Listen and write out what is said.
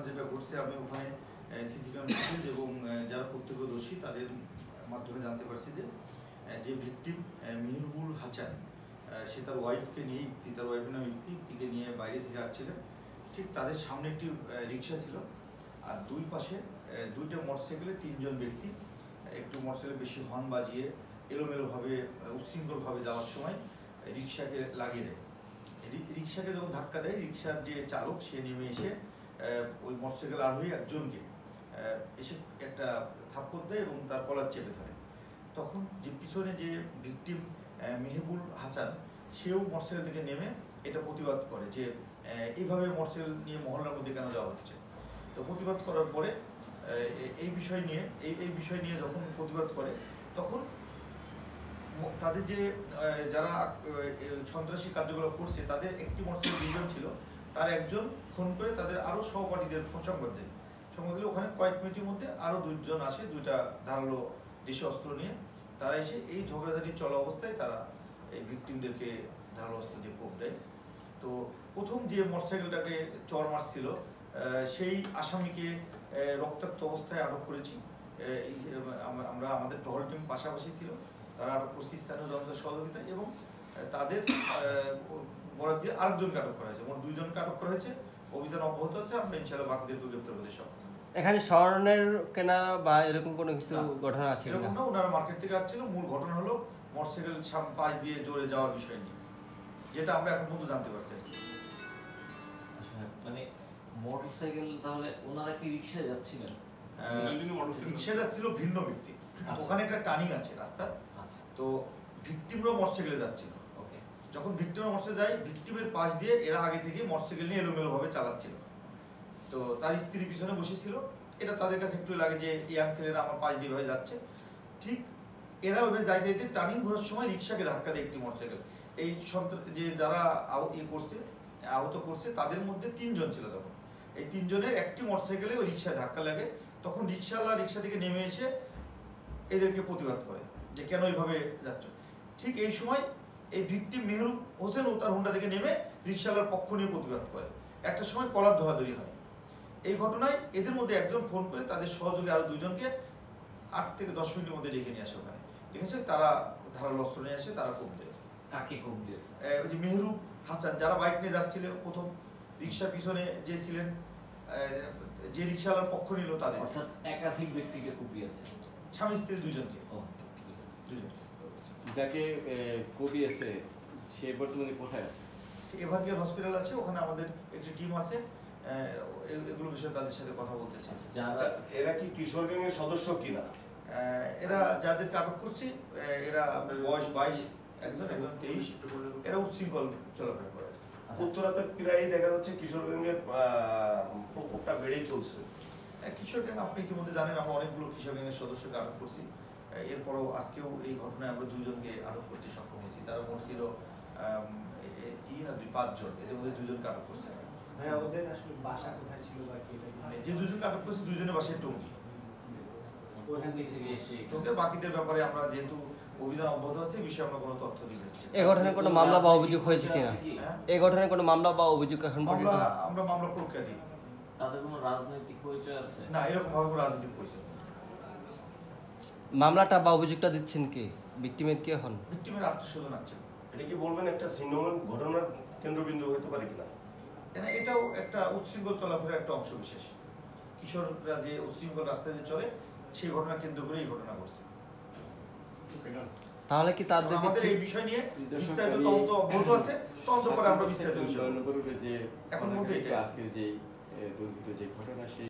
যেটা ঘটছে আমি ওখানে সিসি ক্যামেরা ফুটেজ এবং যারা প্রত্যক্ষদর্শী তাদের মাধ্যমে জানতে পারছি যে ভিকটিম মেহরুবুল হাসান সে তার ওয়াইফকে নিয়ে তার ওয়াইফের নাম ইফতিকে নিয়ে বাইরে থেকে আসছিলেন। ঠিক তাদের সামনে একটি রিক্সা ছিল আর দুই পাশে দুইটা মোটরসাইকেলে তিনজন ব্যক্তি একটু মোটরসাইকেল বেশি হর্ন বাজিয়ে এলোমেলোভাবে উচ্ছৃঙ্খলভাবে যাওয়ার সময় রিক্সাকে লাগিয়ে দেয়। রিক্সাকে যখন ধাক্কা দেয় রিক্সার যে চালক সে নেমে এসে ওই মোটরসাইকেল আরোহী একজনকে এসে একটা থাপ্পড় দেয় এবং তার কলার চেপে ধরে। তখন যে পিছনে যে ভিকটিম মেহবুল হাসান সেও মোটরসাইকেল থেকে নেমে এটা প্রতিবাদ করে যে এইভাবে মোটরসাইকেল নিয়ে মহল্লার মধ্যে কেন যাওয়া হচ্ছে। তো প্রতিবাদ করার পরে এই বিষয় নিয়ে যখন প্রতিবাদ করে তখন তাদের যে যারা সন্ত্রাসী কার্যকলাপ করছে তাদের একটি মোটরসাইকেল দুজন ছিল, তার একজন ফোন করে তাদের আরও সহপাঠীদের সংবাদ দেয়। সংবাদ দিলে ওখানে কয়েক মিনিটের মধ্যে আরও দুজন আসে, দুইটা ধারালো দেশীয় অস্ত্র নিয়ে। তারা এসে এই ঝগড়াঝাটি চলা অবস্থায় তারা এই ভিকটিমদেরকে ধারালো অস্ত্র দিয়ে কোপ দেয়। তো প্রথম যে মোটরসাইকেলটাকে চড় মারছিল সেই আসামিকে রক্তাক্ত অবস্থায় আটক করেছি। আমরা আমাদের টহল টিম পাশাপাশি ছিল, তারা আটক করছি স্থানীয় জনতার সহযোগিতায় এবং তাদের বরাদ দিয়ে আরেকজনকে আটক করা হয়েছে। মোট দুইজনকে আটক করা হয়েছে। অভিযান অব্যাহত আছে, আমরা ইনশাআল্লাহ বাকিদেরকে গ্রেপ্তার করতে সক্ষম। এখানে স্বর্ণের কেনা বা এরকম কোনো কিছু ঘটনা আছে? এরকম না, ওনারা মার্কেট থেকে আসছিল। মূল ঘটনা হলো মোটরসাইকেল পাশ দিয়ে জোরে যাওয়ার বিষয় নিয়ে, যেটা আমরা এখন পর্যন্ত জানতে পারছি। মানে মোটরসাইকেল, তাহলে ওনারা কি রিকশায় যাচ্ছিলেন? রিকশায় যাচ্ছিল ভিন্ন ব্যক্তি। ওখানে একটা টার্নিং আছে রাস্তা, তো ভিকটিমরা মোটরসাইকেলে যাচ্ছিল। যখন ভিকটিমরা মোটরসাইকেলে যায়, ভিকটিমের পাশ দিয়ে এরা আগে থেকে মোটরসাইকেল নিয়ে এলোমেলোভাবে চালাচ্ছিল। তো তার স্ত্রী পিছনে বসেছিল। এটা তাদের কাছে একটু লাগে যে ইয়াং ছেলেরা আমার পাশ দিয়ে ভাবে যাচ্ছে। ঠিক এরা ওইভাবে যাইতে যাইতে টার্নিং ঘোরার সময় রিক্সাকে ধাক্কা দেয় একটি মোটরসাইকেল। এই যে যারা আহত করছে তাদের মধ্যে তিনজন ছিল। তখন এই তিনজনের একটি মোটরসাইকেলে ওই রিক্সায় ধাক্কা লাগে। তখন রিক্সাওয়ালা রিক্সা থেকে নেমে এসে এদেরকে প্রতিবাদ করে যে কেন এইভাবে যাচ্ছ। ঠিক এই সময় এই ভিকটিম মেহরুব হোসেন ও তার হুন্ডা থেকে নেমে রিক্সাওয়ালার পক্ষ নিয়ে প্রতিবাদ করে। একটা সময় কলার ধরাধরি হয়। এই ঘটনায় এদের মধ্যে একজন ফোন করে তাদের সহযোগী আরো দুজনকে 8 থেকে 10 মিনিটের মধ্যে ডেকে নিয়ে আসে। ওখানে ঠিক আছে, তারা ধারালো অস্ত্র নিয়ে আসে, তারা কোপ দেয়। কাকে কোপ দিয়েছে? ওই যে মেহরুব হাসান, যারা বাইক নিয়ে যাচ্ছিল প্রথম, রিক্সার পিছনে যে ছিলেন, যে রিক্সাওয়ালার পক্ষ নিল তাদের। অর্থাৎ একাধিক ব্যক্তিকে কুপিয়েছে, স্বামী স্ত্রী দুজনকে। যাকে কুপিয়েছে সে বর্তমানে কোথায় আছে? এভারকেয়ার হসপিটাল আছে, ওখানে আমাদের একটি টিম আছে, এগুলো বিষয়ে তাদের সাথে কথা বলতেছে। এরা কি কিশোর গ্যাংয়ের সদস্য কিনা? এরা যাদেরকে আটক করছি এরা বয়স 22, একজন 23। এরা উচ্ছৃঙ্খল চলাফেরা করে। উত্তরাতে প্রায় দেখা যাচ্ছে কিশোর গ্যাংয়ের প্রকোপটা বেড়েই চলছে। কিশোর গ্যাং আপনি ইতিমধ্যে জানেন, আমরা অনেকগুলো কিশোর গ্যাংয়ের সদস্যকে আটক করছি। এরপরও আজকেও এই ঘটনায় আমরা 2 জনকে আটক করতে সক্ষম হয়েছি। তারা মোট ছিল 3 আর 2 5 জন। এদের মধ্যে 2 জনকে আটক করছে। যে 2 জনকে আটক করছে 2 জনের বাসায় টঙ্গী। বাকিদের ব্যাপারে আমরা যেহেতু অভিযান অব্যাহত আছে, বিষয়ে আমরা কোনো তথ্য দিতে পারছি না। এই ঘটনায় কোনো মামলা বা অভিযোগ হয়েছে কিনা? এই ঘটনায় কোনো মামলা বা অভিযোগ এখন পর্যন্ত আমরা মামলা প্রক্রিয়া দিই। তাদের কোনো রাজনৈতিক পরিচয় আছে? না, এরকম ভাবে কোনো রাজনৈতিক পরিচয়। মামলাটা বা অভিযোগটা দিচ্ছেন কি? ভিকটিমের কে হন? ভিকটিমের আত্মীয়স্বজন আছে। এটা কি বলবেন একটা ছিন্নমূল ঘটনার কেন্দ্রবিন্দু হতে পারে কিনা? এটাও একটা উচ্ছৃঙ্খল চলাফেরার একটা অংশ বিশেষ। কিশোররা যে উচ্ছৃঙ্খল রাস্তায় যে চলে, সেই ঘটনা কেন্দ্র করে এই ঘটনা ঘটছে। তাহলে কি তাদের আমাদের এই বিষয় নিয়ে বিস্তারিত তদন্ত অব্যাহত আছে। তদন্ত করে আমরা বিস্তারিত বিষয় এখন এখন মধ্যে আজকে যে দুর্বৃত্ত যে ঘটনা সেই